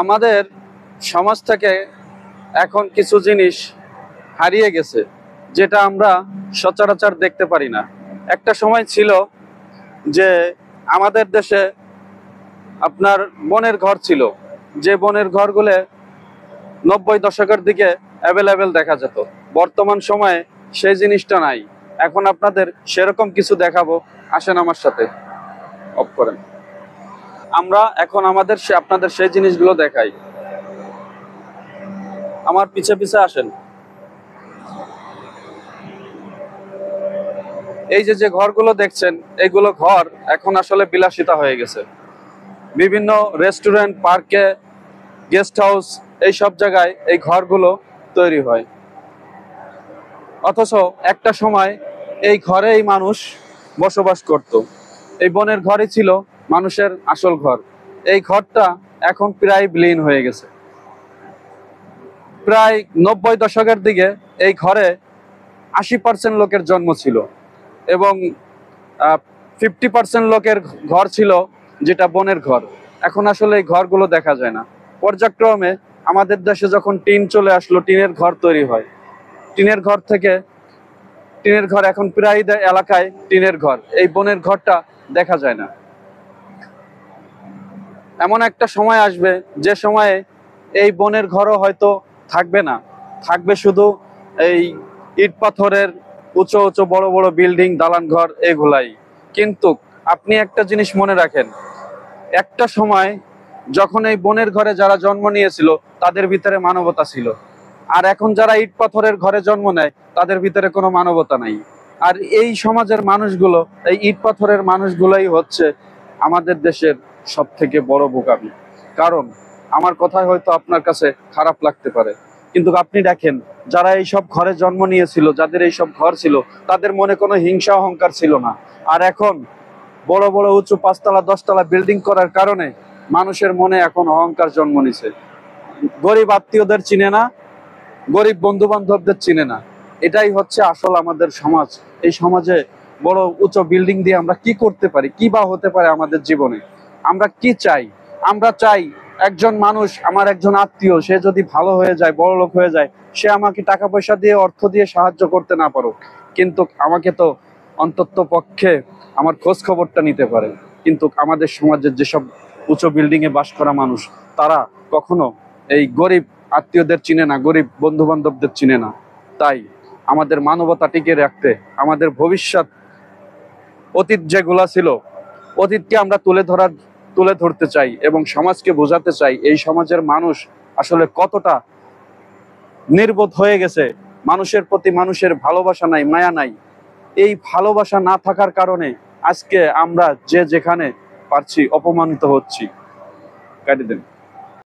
আমাদের সমাজ থেকে এখন কিছু জিনিস হারিয়ে গেছে, যেটা আমরা সচরাচর দেখতে পারি না। একটা সময় ছিল যে আমাদের দেশে আপনার বনের ঘর ছিল, যে বনের ঘরগুলো 90 দশকের দিকে অ্যাভেলেবেল দেখা যেত। বর্তমান সময়ে সেই জিনিসটা নাই। এখন আপনাদের সেরকম কিছু দেখাবো, আসেন আমার সাথে। অফ করেন। আমরা এখন আপনাদের সেই জিনিসগুলো দেখাই। আমার পিছে পিছে আসেন। এই যে ঘরগুলো দেখছেন, এইগুলো ঘর এখন আসলে বিলাসিতা হয়ে গেছে। বিভিন্ন রেস্টুরেন্ট, পার্কে, গেস্ট হাউস, এই সব জায়গায় এই ঘরগুলো তৈরি হয়। অথচ একটা সময় এই ঘরেই মানুষ বসবাস করত। এই বনের ঘরই ছিল মানুষের আসল ঘর। এই ঘরটা এখন প্রায় বিলীন হয়ে গেছে। প্রায় 90 দশকের দিকে এই ঘরে 80% লোকের জন্ম ছিল এবং 50% লোকের ঘর ছিল যেটা বনের ঘর। এখন আসলে এই ঘরগুলো দেখা যায় না। পর্যায়ক্রমে আমাদের দেশে যখন টিন চলে আসলো, টিনের ঘর তৈরি হয়। টিনের ঘর এখন প্রায় এলাকায় টিনের ঘর, এই বনের ঘরটা দেখা যায় না। এমন একটা সময় আসবে যে সময়ে এই বনের ঘরও হয়তো থাকবে না, থাকবে শুধু এই ইট পাথরের উঁচু উঁচু বড় বড় বিল্ডিং, দালান ঘর, এগুলাই। কিন্তু আপনি একটা জিনিস মনে রাখেন, একটা সময় যখন এই বনের ঘরে যারা জন্ম নিয়েছিল তাদের ভিতরে মানবতা ছিল, আর এখন যারা ইট পাথরের ঘরে জন্ম নেয় তাদের ভিতরে কোনো মানবতা নাই। আর এই সমাজের মানুষগুলো, এই ইট পাথরের মানুষগুলোই হচ্ছে আমাদের দেশের সব থেকে বড় বোকামি। কারণ আমার কথায় হয়তো আপনার কাছে খারাপ লাগতে পারে, কিন্তু আপনি দেখেন, যারা এইসব ঘরে জন্ম নিয়েছিল, যাদের এইসব ঘর ছিল, তাদের মনে কোনো হিংসা অহংকার ছিল না। আর এখন বড় বড় উঁচু 5 তলা 10 তলা বিল্ডিং করার কারণে মানুষের মনে এখন অহংকার জন্ম নিছে। গরিব আত্মীয়দের চিনে না, গরিব বন্ধু বান্ধবদের চিনে না। এটাই হচ্ছে আসল আমাদের সমাজ। এই সমাজে বড় উঁচু বিল্ডিং দিয়ে আমরা কি করতে পারি, কি বা হতে পারে আমাদের জীবনে? আমরা কি চাই? আমরা চাই একজন মানুষ, আমার একজন আত্মীয়, সে যদি ভালো হয়ে যায়, বড় লোক হয়ে যায়, সে আমাকে টাকা পয়সা দিয়ে, অর্থ দিয়ে সাহায্য করতে না পারুক, কিন্তু আমাকে তো অন্তত পক্ষে আমার খোঁজ খবরটা নিতে পারে। কিন্তু আমাদের সমাজের যেসব উঁচু বিল্ডিং এ বাস করা মানুষ, তারা কখনো এই গরিব আত্মীয়দের চিনে না, গরিব বন্ধু বান্ধবদের চিনে না। তাই আমাদের মানবতা টিকে রাখতে, আমাদের ভবিষ্যৎ, অতীত যেগুলা ছিল, অতীতকে আমরা তুলে ধরতে চাই এবং সমাজকে বোঝাতে চাই এই সমাজের মানুষ আসলে কতটা নির্বোধ হয়ে গেছে। মানুষের প্রতি মানুষের ভালোবাসা নাই, মায়া নাই। এই ভালোবাসা না থাকার কারণে আজকে আমরা যে যেখানে পারছি অপমানিত হচ্ছি। কাটি দেন।